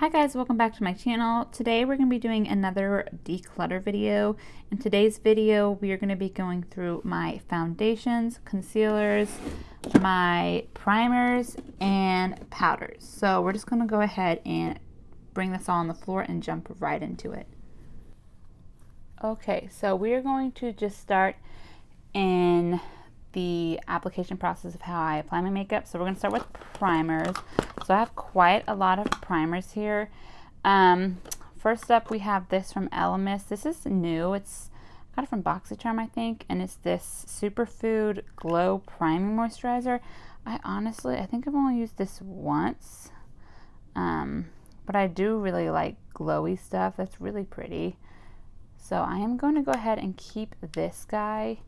Hi guys, welcome back to my channel. Today we're going to be doing another declutter video. In today's video we are going to be going through my foundations, concealers, my primers, and powders. So we're just going to go ahead and bring this all on the floor and jump right into it. Okay, so we are going to just start in the application process of how I apply my makeup. So we're going to start with primers. So I have quite a lot of primers here. First up we have this from Elemis. This is new. It's got it from BoxyCharm, I think, and it's this Superfood Glow Priming Moisturizer. I think I've only used this once, but I do really like glowy stuff. That's really pretty. So I am going to go ahead and keep this guy.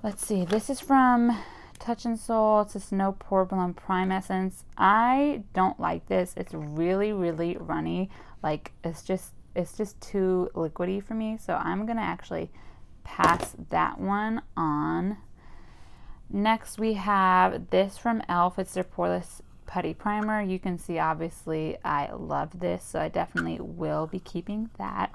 Let's see, this is from Touch in Sol. It's this No Pore Balloon Prime Essence. I don't like this. It's really, really runny. Like, it's just too liquidy for me. So I'm gonna actually pass that one on. Next we have this from e.l.f. It's their Poreless Putty Primer. You can see obviously I love this, so I definitely will be keeping that.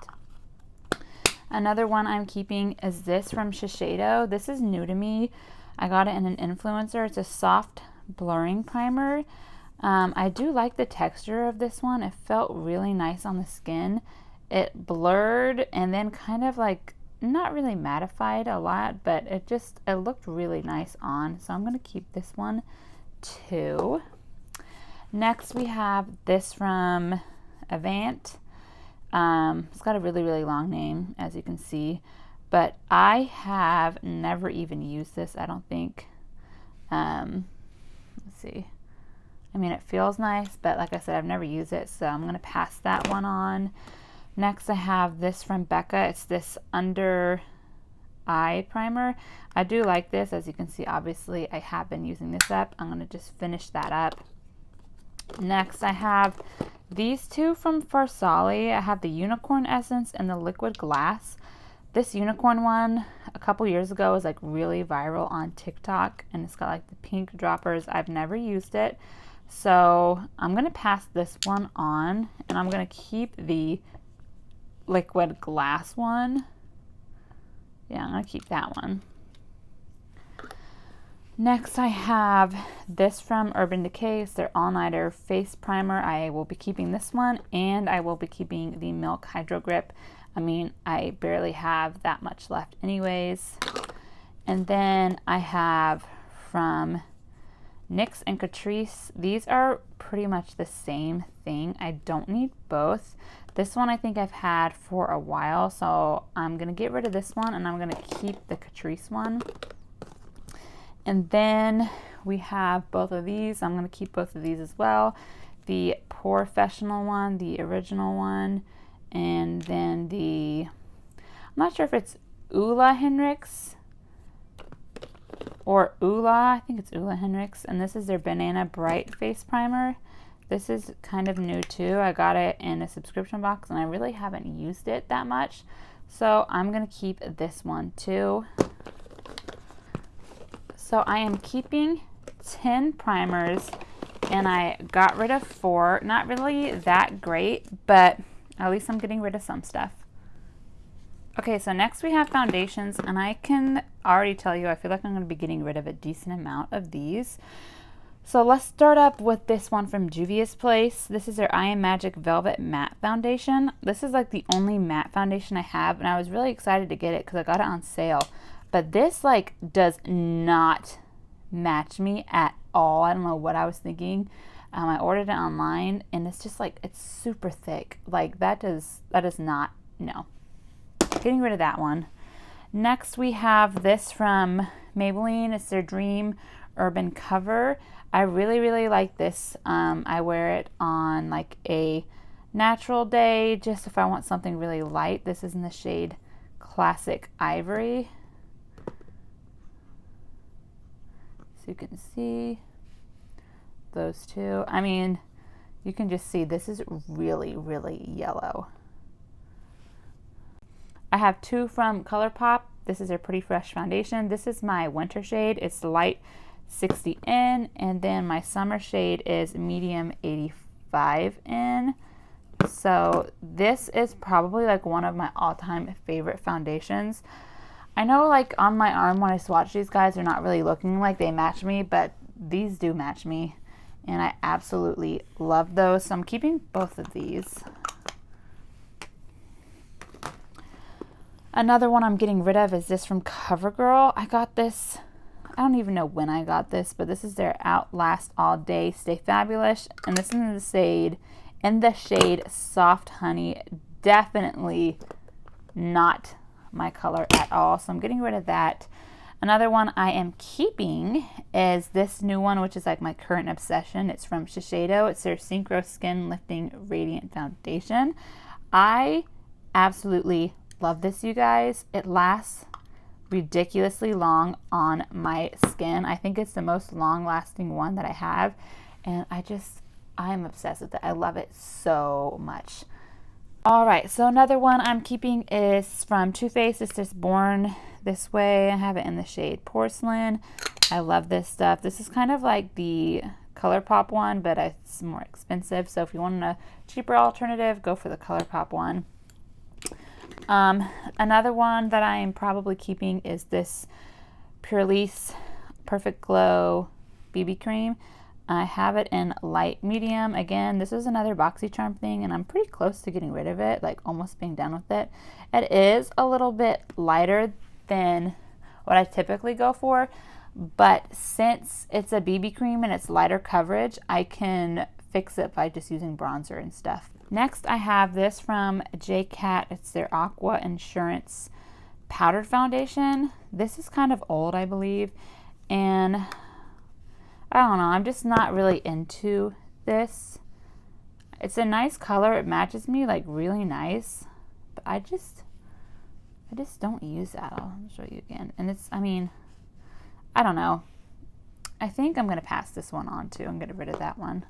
Another one I'm keeping is this from Shiseido. This is new to me. I got it in an influencer. It's a soft blurring primer. I do like the texture of this one. It felt really nice on the skin. It blurred and then kind of like not really mattified a lot, but it looked really nice on. So I'm going to keep this one too. Next we have this from Avant. It's got a really, really long name, as you can see, but I have never even used this, I don't think. Let's see. I mean, it feels nice, but like I said, I've never used it, so I'm going to pass that one on. Next, I have this from Becca. It's this under eye primer. I do like this. As you can see, obviously, I have been using this up. I'm going to just finish that up. Next, I have these two from Farsali. I have the Unicorn Essence and the Liquid Glass. This unicorn one a couple years ago was like really viral on TikTok, and it's got like the pink droppers. I've never used it, so I'm gonna pass this one on, and I'm gonna keep the Liquid Glass one. Yeah, I'm gonna keep that one. Next I have this from Urban Decay. It's their All Nighter Face Primer. I will be keeping this one, and I will be keeping the Milk Hydro Grip. I mean, I barely have that much left anyways. And then I have from NYX and Catrice. These are pretty much the same thing. I don't need both. This one I think I've had for a while, so I'm going to get rid of this one, and I'm going to keep the Catrice one. And then we have both of these. I'm going to keep both of these as well. The Professional one, the original one, and then I'm not sure if it's Ulla Henrik's or Ulla. I think it's Ulla Henrik's. And this is their Banana Bright Face Primer. This is kind of new too. I got it in a subscription box, and I really haven't used it that much. So I'm going to keep this one too. So I am keeping 10 primers, and I got rid of 4. Not really that great, but at least I'm getting rid of some stuff. Okay, so next we have foundations, and I can already tell you I feel like I'm going to be getting rid of a decent amount of these. So let's start up with this one from Juvia's Place. This is their I Am Magic Velvet Matte Foundation. This is like the only matte foundation I have, and I was really excited to get it because I got it on sale. But this like does not match me at all. I don't know what I was thinking. I ordered it online, and it's just like, it's super thick. Like that does not, no. Getting rid of that one. Next we have this from Maybelline. It's their Dream Urban Cover. I really, really like this. I wear it on like a natural day, just if I want something really light. This is in the shade Classic Ivory. You can see those two. I mean, you can just see this is really, really yellow. I have two from ColourPop. This is their Pretty Fresh foundation. This is my winter shade. It's light 60N, and then my summer shade is medium 5 in. So this is probably like one of my all-time favorite foundations. I know like on my arm when I swatch these guys, they're not really looking like they match me, but these do match me. And I absolutely love those. So I'm keeping both of these. Another one I'm getting rid of is this from CoverGirl. I got this, I don't even know when I got this, but this is their Outlast All Day Stay Fabulous. And this is in the shade Soft Honey. Definitely not my color at all. So I'm getting rid of that. Another one I am keeping is this new one, which is like my current obsession. It's from Shiseido. It's their Synchro Skin Lifting Radiant Foundation. I absolutely love this, you guys. It lasts ridiculously long on my skin. I think it's the most long-lasting one that I have. And I'm obsessed with it. I love it so much. All right, so another one I'm keeping is from Too Faced. It's just Born This Way. I have it in the shade Porcelain. I love this stuff. This is kind of like the ColourPop one, but it's more expensive. So if you want a cheaper alternative, go for the ColourPop one. Another one that I am probably keeping is this Purlisse Perfect Glow BB cream. I have it in light medium. Again, this is another BoxyCharm thing, and I'm pretty close to getting rid of it, like almost being done with it. It is a little bit lighter than what I typically go for, but since it's a BB cream and it's lighter coverage, I can fix it by just using bronzer and stuff. Next, I have this from JCat. It's their Aqua Insurance Powdered Foundation. This is kind of old, I believe, and I don't know, I'm just not really into this. It's a nice color. It matches me like really nice, but I just don't use that. I'll show you again. And it's, I mean, I don't know. I think I'm going to pass this one on too. I'm going to get rid of that one.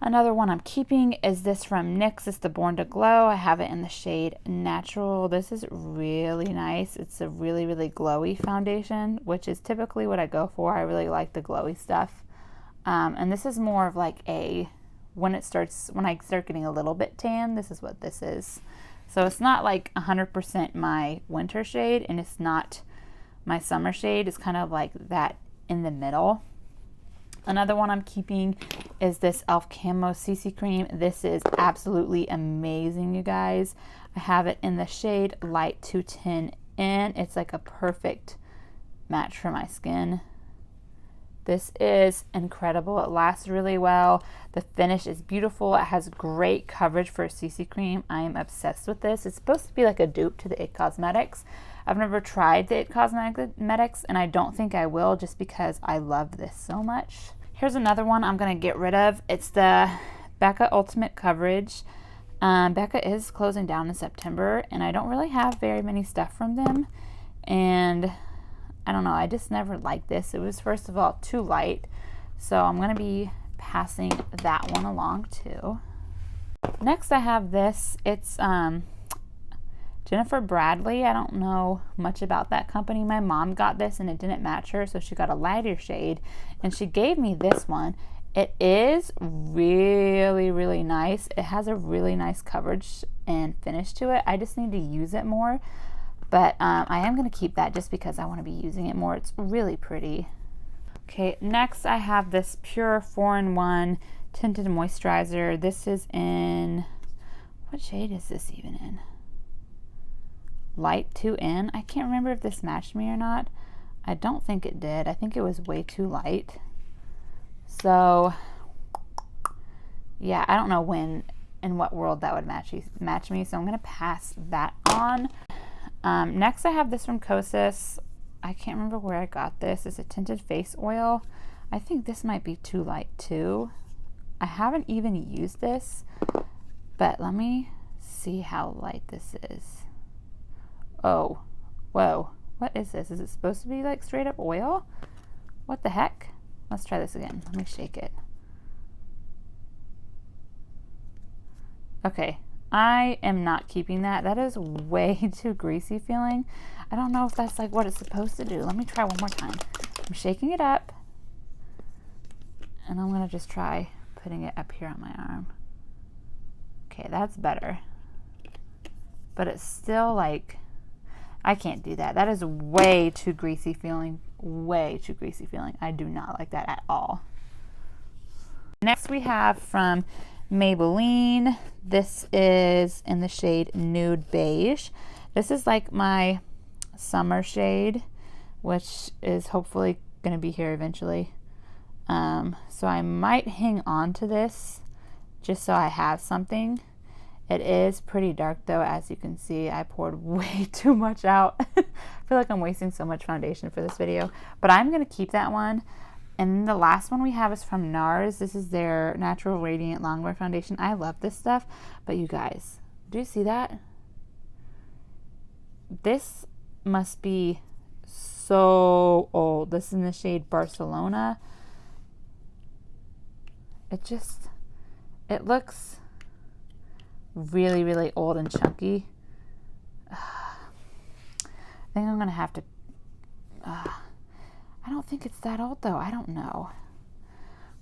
Another one I'm keeping is this from NYX. It's the Born to Glow. I have it in the shade Natural. This is really nice. It's a really, really glowy foundation, which is typically what I go for. I really like the glowy stuff. And this is more of like when I start getting a little bit tan, this is what this is. So it's not like 100% my winter shade, and it's not my summer shade. It's kind of like that in the middle. Another one I'm keeping is this e.l.f. Camo CC Cream. This is absolutely amazing, you guys. I have it in the shade Light 210N. It's like a perfect match for my skin. This is incredible. It lasts really well. The finish is beautiful. It has great coverage for a CC cream. I am obsessed with this. It's supposed to be like a dupe to the IT Cosmetics. I've never tried the IT Cosmetics, and I don't think I will, just because I love this so much. Here's another one I'm going to get rid of. It's the Becca Ultimate Coverage. Becca is closing down in September, and I don't really have very many stuff from them. And I don't know, I just never liked this. It was, first of all, too light. So I'm going to be passing that one along too. Next I have this. It's Jennifer Bradley. I don't know much about that company. My mom got this and it didn't match her, so she got a lighter shade and she gave me this one. It is really, really nice. It has a really nice coverage and finish to it. I just need to use it more, but I am going to keep that just because I want to be using it more. It's really pretty. Okay, next I have this Pure 4-in-1 Tinted Moisturizer. This is in, what shade is this even in? Light 2N. I can't remember if this matched me or not. I don't think it did. I think it was way too light. So yeah, I don't know when, in what world that would match me, so I'm going to pass that on. Next I have this from Kosas. I can't remember where I got this. It's a tinted face oil. I think this might be too light too. I haven't even used this, but let me see how light this is. Oh, whoa, what is this? Is it supposed to be like straight up oil? What the heck? Let's try this again. Let me shake it. Okay, I am not keeping that. That is way too greasy feeling. I don't know if that's like what it's supposed to do. Let me try one more time. I'm shaking it up, and I'm gonna just try putting it up here on my arm. Okay, that's better. But it's still like, I can't do that. That is way too greasy feeling. Way too greasy feeling. I do not like that at all. Next we have from Maybelline. This is in the shade Nude Beige. This is like my summer shade, which is hopefully going to be here eventually. So I might hang on to this just so I have something. It is pretty dark though, as you can see. I poured way too much out. I feel like I'm wasting so much foundation for this video, but I'm going to keep that one. And the last one we have is from NARS. This is their Natural Radiant Longwear Foundation. I love this stuff, but you guys, do you see that? This must be so old. This is in the shade Barcelona. It looks really, really old and chunky. I think I'm gonna have to, I don't think it's that old though. I don't know.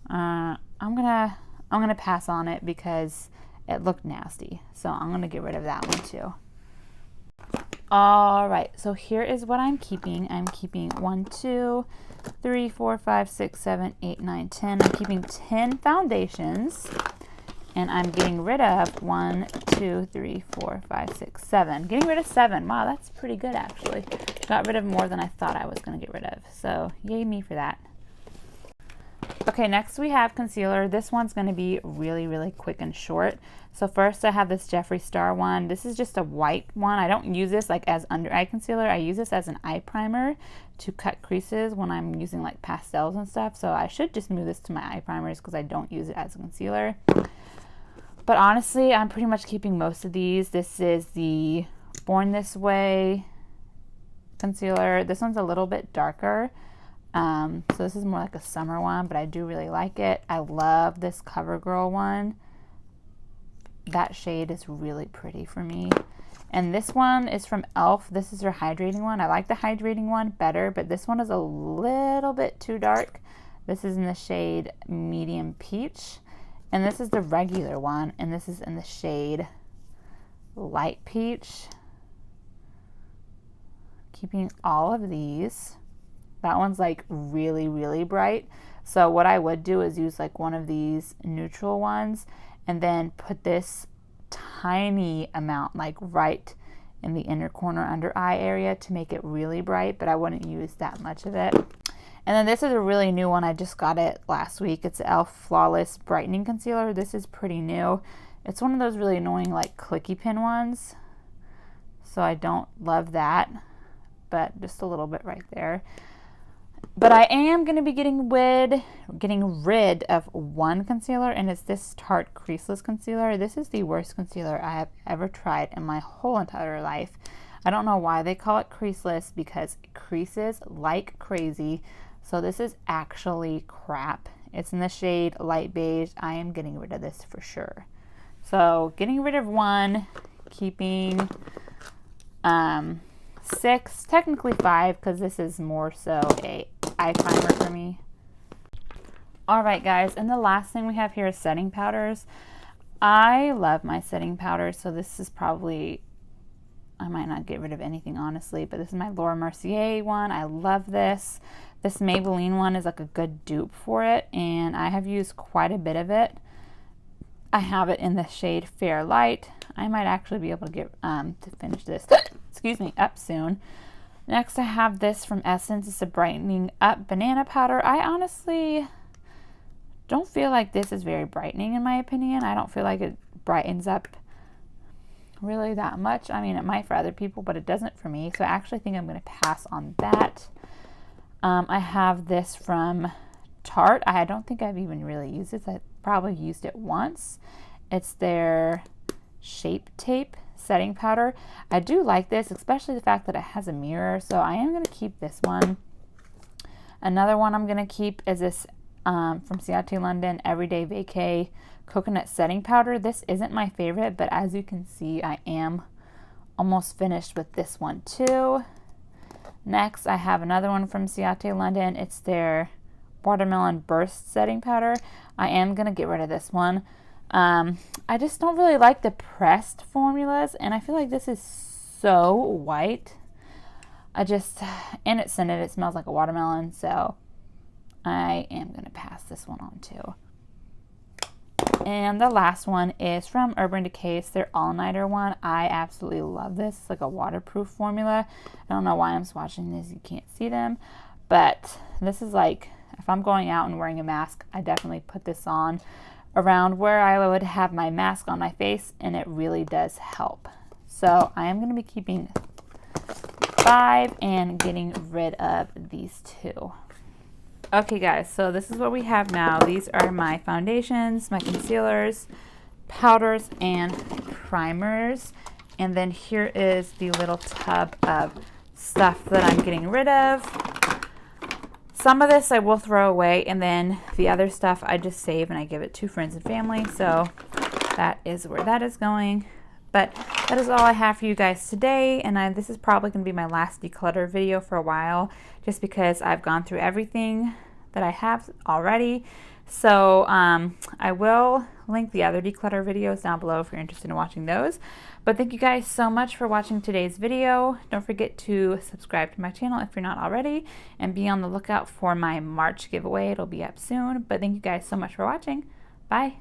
I'm gonna pass on it because it looked nasty. So I'm gonna get rid of that one too. All right, so here is what I'm keeping. I'm keeping 1, 2, 3, 4, 5, 6, 7, 8, 9, 10. I'm keeping 10 foundations. And I'm getting rid of 1, 2, 3, 4, 5, 6, 7. Getting rid of 7. Wow, that's pretty good actually. Got rid of more than I thought I was going to get rid of. So yay me for that. Okay, next we have concealer. This one's going to be really, really quick and short. So first I have this Jeffree Star one. This is just a white one. I don't use this like as under eye concealer. I use this as an eye primer to cut creases when I'm using like pastels and stuff. So I should just move this to my eye primers because I don't use it as a concealer. But honestly, I'm pretty much keeping most of these. This is the Born This Way concealer. This one's a little bit darker. So this is more like a summer one, but I do really like it. I love this CoverGirl one. That shade is really pretty for me. And this one is from e.l.f. This is their hydrating one. I like the hydrating one better, but this one is a little bit too dark. This is in the shade Medium Peach. And this is the regular one, and this is in the shade Light Peach. Keeping all of these. That one's like really, really bright. So what I would do is use like one of these neutral ones and then put this tiny amount like right in the inner corner under eye area to make it really bright, but I wouldn't use that much of it. And then this is a really new one. I just got it last week. It's the e.l.f. Flawless Brightening Concealer. This is pretty new. It's one of those really annoying like clicky pin ones. So I don't love that, but just a little bit right there. But I am going to be getting rid of one concealer, and it's this Tarte Creaseless Concealer. This is the worst concealer I have ever tried in my whole entire life. I don't know why they call it creaseless, because it creases like crazy. So this is actually crap. It's in the shade Light Beige. I am getting rid of this for sure. So getting rid of one, keeping 6, technically 5, because this is more so a eye primer for me. Alright guys, and the last thing we have here is setting powders. I love my setting powders, so this is probably, I might not get rid of anything honestly, but this is my Laura Mercier one. I love this. This Maybelline one is like a good dupe for it, and I have used quite a bit of it. I have it in the shade Fair Light. I might actually be able to get to finish this excuse me, up soon. Next I have this from Essence. It's a brightening up banana powder. I honestly don't feel like this is very brightening in my opinion. I don't feel like it brightens up really that much. I mean, it might for other people, but it doesn't for me. So I actually think I'm going to pass on that. I have this from Tarte. I don't think I've even really used this. I probably used it once. It's their Shape Tape setting powder. I do like this, especially the fact that it has a mirror, so I am going to keep this one. Another one I'm going to keep is this from Ciate London Everyday Vacay Coconut Setting Powder. This isn't my favorite, but as you can see, I am almost finished with this one too. Next, I have another one from Ciate London. It's their Watermelon Burst setting powder. I am going to get rid of this one. I just don't really like the pressed formulas, and I feel like this is so white. And it's scented, it smells like a watermelon, so I am going to pass this one on too. And the last one is from Urban Decay's, their all-nighter one. I absolutely love this. It's like a waterproof formula. I don't know why I'm swatching this, you can't see them, but this is like, if I'm going out and wearing a mask, I definitely put this on around where I would have my mask on my face, and it really does help. So I am going to be keeping 5 and getting rid of these 2. Okay guys, so this is what we have now. These are my foundations, my concealers, powders, and primers. And then here is the little tub of stuff that I'm getting rid of. Some of this I will throw away, and then the other stuff I just save and I give it to friends and family. So that is where that is going. But that is all I have for you guys today, and this is probably going to be my last declutter video for a while, just because I've gone through everything that I have already. So I will link the other declutter videos down below if you're interested in watching those. But thank you guys so much for watching today's video. Don't forget to subscribe to my channel if you're not already, and be on the lookout for my March giveaway. It'll be up soon. But thank you guys so much for watching. Bye.